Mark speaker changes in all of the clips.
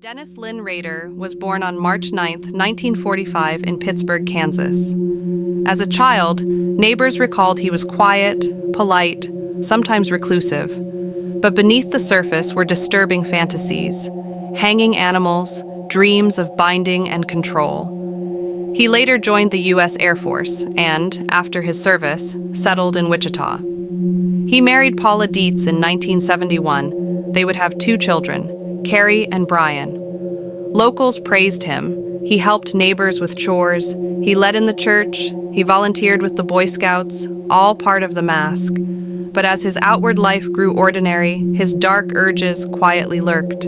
Speaker 1: Dennis Lynn Rader was born on March 9, 1945, in Pittsburgh, Kansas. As a child, neighbors recalled he was quiet, polite, sometimes reclusive. But beneath the surface were disturbing fantasies, hanging animals, dreams of binding and control. He later joined the U.S. Air Force and, after his service, settled in Wichita. He married Paula Dietz in 1971. They would have 2 children, Carrie and Brian. Locals praised him. He helped neighbors with chores. He led in the church. He volunteered with the Boy Scouts, all part of the mask. But as his outward life grew ordinary, his dark urges quietly lurked.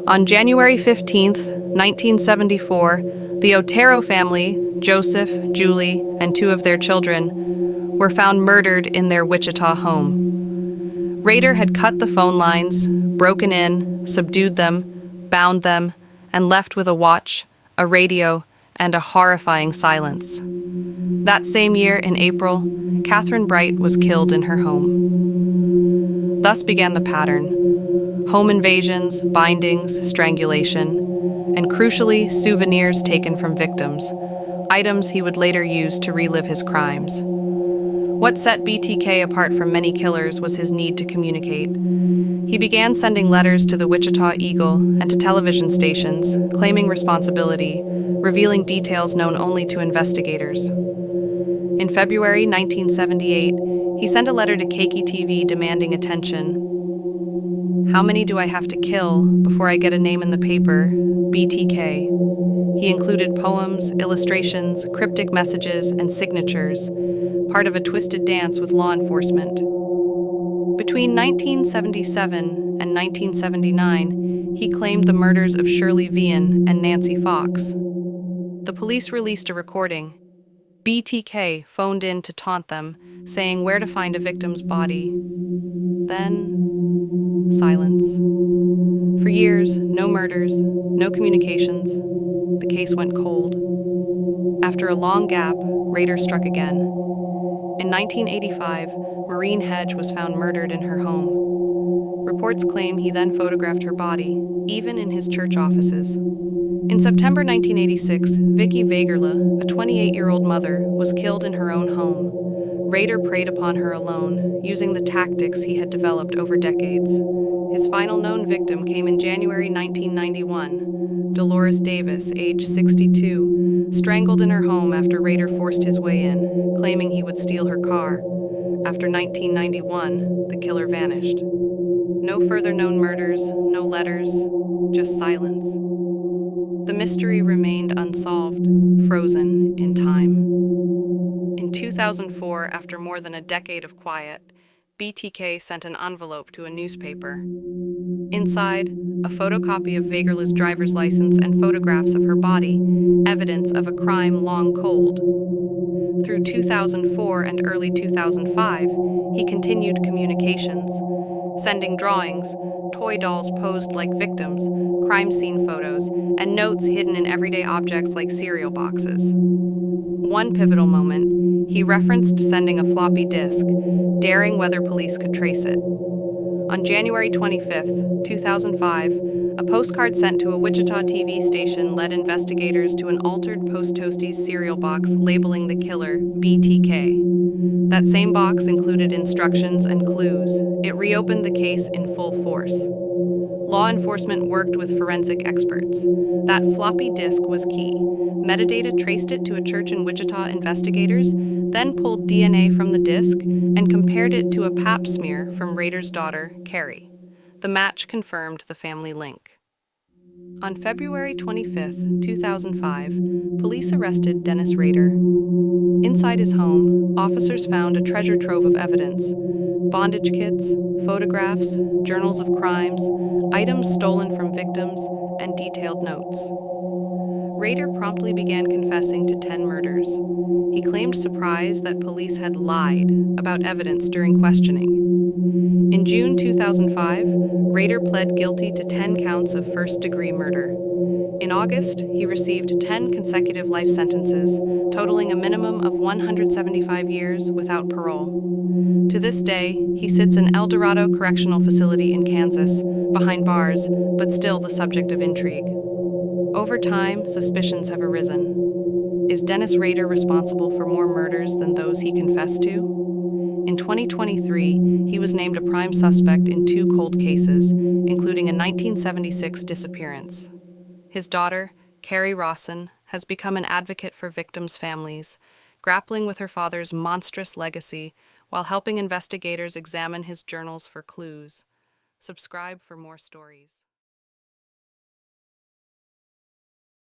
Speaker 1: On January 15, 1974, the Otero family, Joseph, Julie, and 2 of their children, were found murdered in their Wichita home. Rader had cut the phone lines, broken in, subdued them, bound them, and left with a watch, a radio, and a horrifying silence. That same year, in April, Catherine Bright was killed in her home. Thus began the pattern: home invasions, bindings, strangulation, and crucially, souvenirs taken from victims, items he would later use to relive his crimes. What set BTK apart from many killers was his need to communicate. He began sending letters to the Wichita Eagle and to television stations, claiming responsibility, revealing details known only to investigators. In February 1978, he sent a letter to KKTV demanding attention. "How many do I have to kill before I get a name in the paper? BTK." He included poems, illustrations, cryptic messages, and signatures, part of a twisted dance with law enforcement. Between 1977 and 1979, he claimed the murders of Shirley Vian and Nancy Fox. The police released a recording. BTK phoned in to taunt them, saying where to find a victim's body. Then, silence. For years, no murders, no communications. The case went cold. After a long gap, Rader struck again. In 1985, Maureen Hedge was found murdered in her home. Reports claim he then photographed her body, even in his church offices. In September 1986, Vicki Vagerle, a 28-year-old mother, was killed in her own home. Rader preyed upon her alone, using the tactics he had developed over decades. His final known victim came in January 1991. Dolores Davis, age 62, strangled in her home after Rader forced his way in, claiming he would steal her car. After 1991, the killer vanished. No further known murders, no letters, just silence. The mystery remained unsolved, frozen in time. In 2004, after more than a decade of quiet, BTK sent an envelope to a newspaper. Inside, a photocopy of Vagerle's driver's license and photographs of her body, evidence of a crime long cold. Through 2004 and early 2005, he continued communications, sending drawings, toy dolls posed like victims, crime scene photos, and notes hidden in everyday objects like cereal boxes. One pivotal moment, he referenced sending a floppy disk, daring whether police could trace it. On January 25, 2005, a postcard sent to a Wichita TV station led investigators to an altered Post Toasties cereal box labeling the killer BTK. That same box included instructions and clues. It reopened the case in full force. Law enforcement worked with forensic experts. That floppy disk was key. Metadata traced it to a church in Wichita. Investigators then pulled DNA from the disk and compared it to a pap smear from Rader's daughter, Carrie. The match confirmed the family link. On February 25, 2005, police arrested Dennis Rader. Inside his home, officers found a treasure trove of evidence: bondage kits, photographs, journals of crimes, items stolen from victims, and detailed notes. Rader promptly began confessing to 10 murders. He claimed surprise that police had lied about evidence during questioning. In June 2005, Rader pled guilty to 10 counts of first-degree murder. In August, he received 10 consecutive life sentences, totaling a minimum of 175 years without parole. To this day, he sits in El Dorado Correctional Facility in Kansas, behind bars, but still the subject of intrigue. Over time, suspicions have arisen. Is Dennis Rader responsible for more murders than those he confessed to? In 2023, he was named a prime suspect in 2 cold cases, including a 1976 disappearance. His daughter, Carrie Rawson, has become an advocate for victims' families, grappling with her father's monstrous legacy while helping investigators examine his journals for clues. Subscribe for more stories.